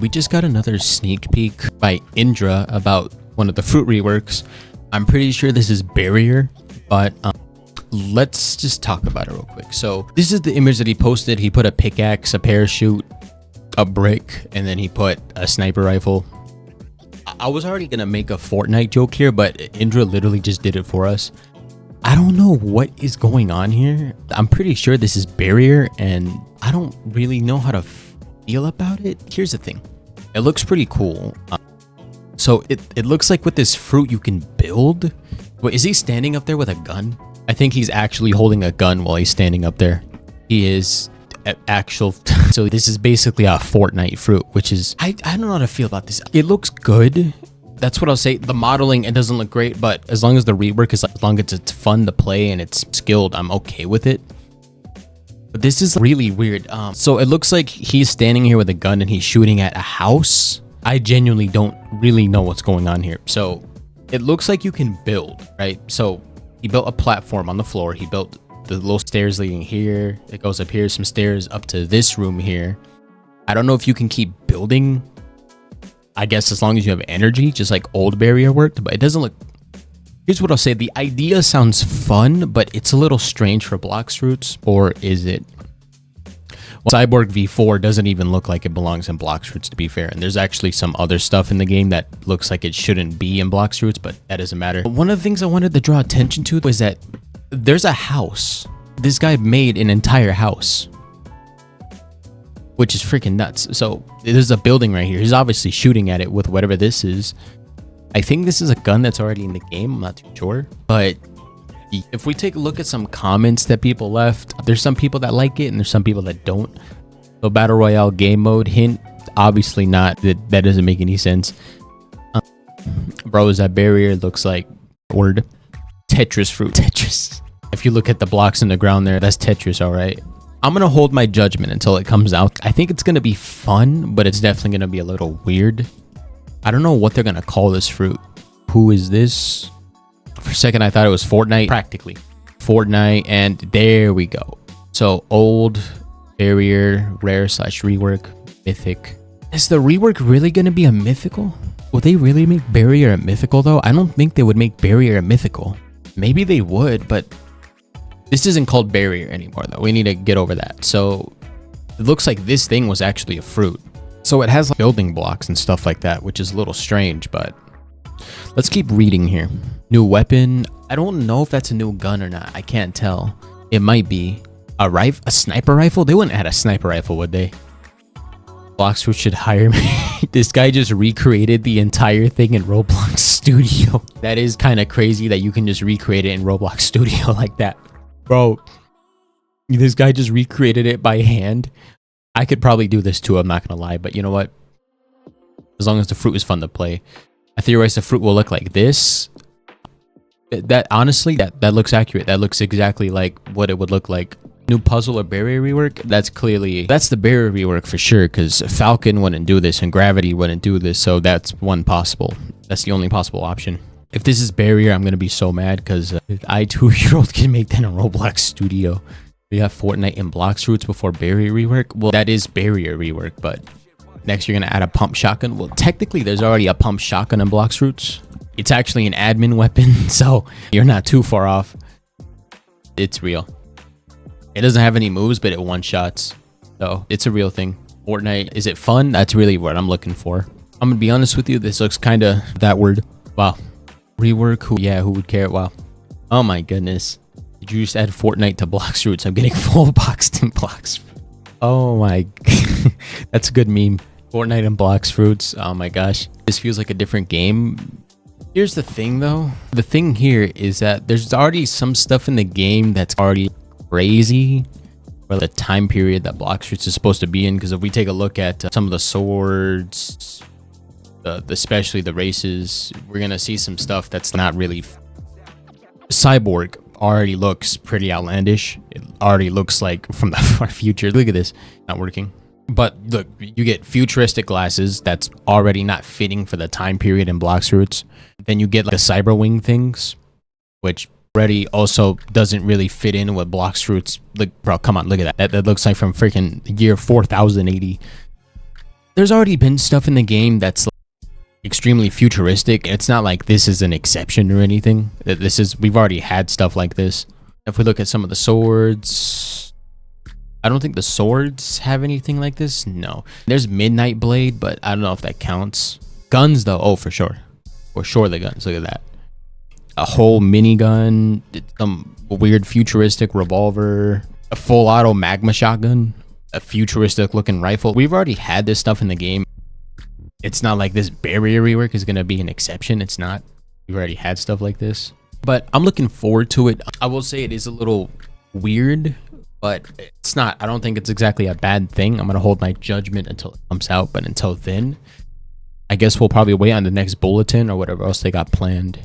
We just got another sneak peek by Indra about one of the fruit reworks. I'm pretty sure this is Barrier, but let's just talk about it real quick. So this is the image that he posted. He put a pickaxe, a parachute, a brick, and then he put a sniper rifle. I was already gonna make a Fortnite joke here, but Indra literally just did it for us. I don't know what is going on here. I'm pretty sure this is Barrier, and I don't really know how to feel about it. Here's the thing. It looks pretty cool. So it looks like with this fruit you can build. Wait, is he standing up there with a gun? I think he's actually holding a gun while he's standing up there. He is actual. So this is basically a Fortnite fruit, which is, I don't know how to feel about this. It looks good. That's what I'll say. The modeling, it doesn't look great, but as long as the rework is, as long as it's fun to play and it's skilled, I'm okay with it. But this is really weird. So it looks like he's standing here with a gun and he's shooting at a house. I genuinely don't really know what's going on here. So it looks like you can build, right? So he built a platform on the floor. He built the little stairs leading here. It goes up here, some stairs up to this room here. I don't know if you can keep building, I guess, as long as you have energy, just like old Barrier worked, but it doesn't look. Here's what I'll say. The idea sounds fun, but it's a little strange for Blox Fruits, or is it? Well, Cyborg V4 doesn't even look like it belongs in Blox Fruits, to be fair. And there's actually some other stuff in the game that looks like it shouldn't be in Blox Fruits, but that doesn't matter. One of the things I wanted to draw attention to was that there's a house. This guy made an entire house, which is freaking nuts. So there's a building right here. He's obviously shooting at it with whatever this is. I think this is a gun that's already in the game. I'm not too sure. But if we take a look at some comments that people left, there's some people that like it and there's some people that don't. So Battle Royale game mode, hint, obviously not. That doesn't make any sense. Bro, is that Barrier? Looks like word. Tetris fruit. Tetris. If you look at the blocks in the ground there, that's Tetris, all right? I'm going to hold my judgment until it comes out. I think it's going to be fun, but it's definitely going to be a little weird. I don't know what they're going to call this fruit. Who is this? For a second, I thought it was Fortnite. Practically. Fortnite, and there we go. So, old, Barrier, rare / rework, mythic. Is the rework really going to be a mythical? Will they really make Barrier a mythical, though? I don't think they would make Barrier a mythical. Maybe they would, but this isn't called Barrier anymore, though. We need to get over that. So, it looks like this thing was actually a fruit. So it has like building blocks and stuff like that, which is a little strange, but let's keep reading here. New weapon. I don't know if that's a new gun or not. I can't tell. It might be a sniper rifle. They wouldn't add a sniper rifle, would they? Blox Fruit should hire me. This guy just recreated the entire thing in Roblox Studio. That is kind of crazy that you can just recreate it in Roblox Studio like that. Bro, this guy just recreated it by hand. I could probably do this too, I'm not gonna lie, but you know what? As long as the fruit is fun to play. I theorize the fruit will look like this. That honestly, that looks accurate. That looks exactly like what it would look like. New puzzle or Barrier rework? That's the Barrier rework for sure, because Falcon wouldn't do this and Gravity wouldn't do this, so that's one possible. That's the only possible option. If this is Barrier, I'm gonna be so mad, because I 2-year-old can make that in Roblox Studio. We have Fortnite and Blox Fruits before Barrier rework. Well, that is Barrier rework, but next you're going to add a pump shotgun. Well, technically, there's already a pump shotgun in Blox Fruits. It's actually an admin weapon, so you're not too far off. It's real. It doesn't have any moves, but it one-shots. So it's a real thing. Fortnite, is it fun? That's really what I'm looking for. I'm going to be honest with you. This looks kind of that word. Wow. Rework? Who would care? Wow. Oh my goodness. Did you just add Fortnite to Blox Fruits? I'm getting full boxed in Blox. Oh my, that's a good meme. Fortnite and Blox Fruits. Oh my gosh, this feels like a different game. Here's the thing though. The thing here is that there's already some stuff in the game that's already crazy for the time period that Blox Fruits is supposed to be in. Because if we take a look at some of the swords, especially the races, we're gonna see some stuff that's not really. Cyborg already looks pretty outlandish. It already looks like from the far future. Look at this, not working. But look, you get futuristic glasses that's already not fitting for the time period in Blox Fruits. Then you get like the cyber wing things, which already also doesn't really fit in with Blox Fruits. Look, bro, come on, look at that. That looks like from freaking year 4080. there's already been stuff in the game that's extremely futuristic. It's not like this is an exception or anything. We've already had stuff like this. If we look at some of the swords, I don't think the swords have anything like this. No, there's Midnight Blade, but I don't know if that counts. Guns though, oh for sure the guns. Look at that, a whole minigun, some weird futuristic revolver, a full auto magma shotgun, a futuristic looking rifle. We've already had this stuff in the game. It's not like this barrier rework is going to be an exception. It's not. We've already had stuff like this, but I'm looking forward to it. I will say it is a little weird, but it's not. I don't think it's exactly a bad thing. I'm going to hold my judgment until it comes out, but until then, I guess we'll probably wait on the next bulletin or whatever else they got planned.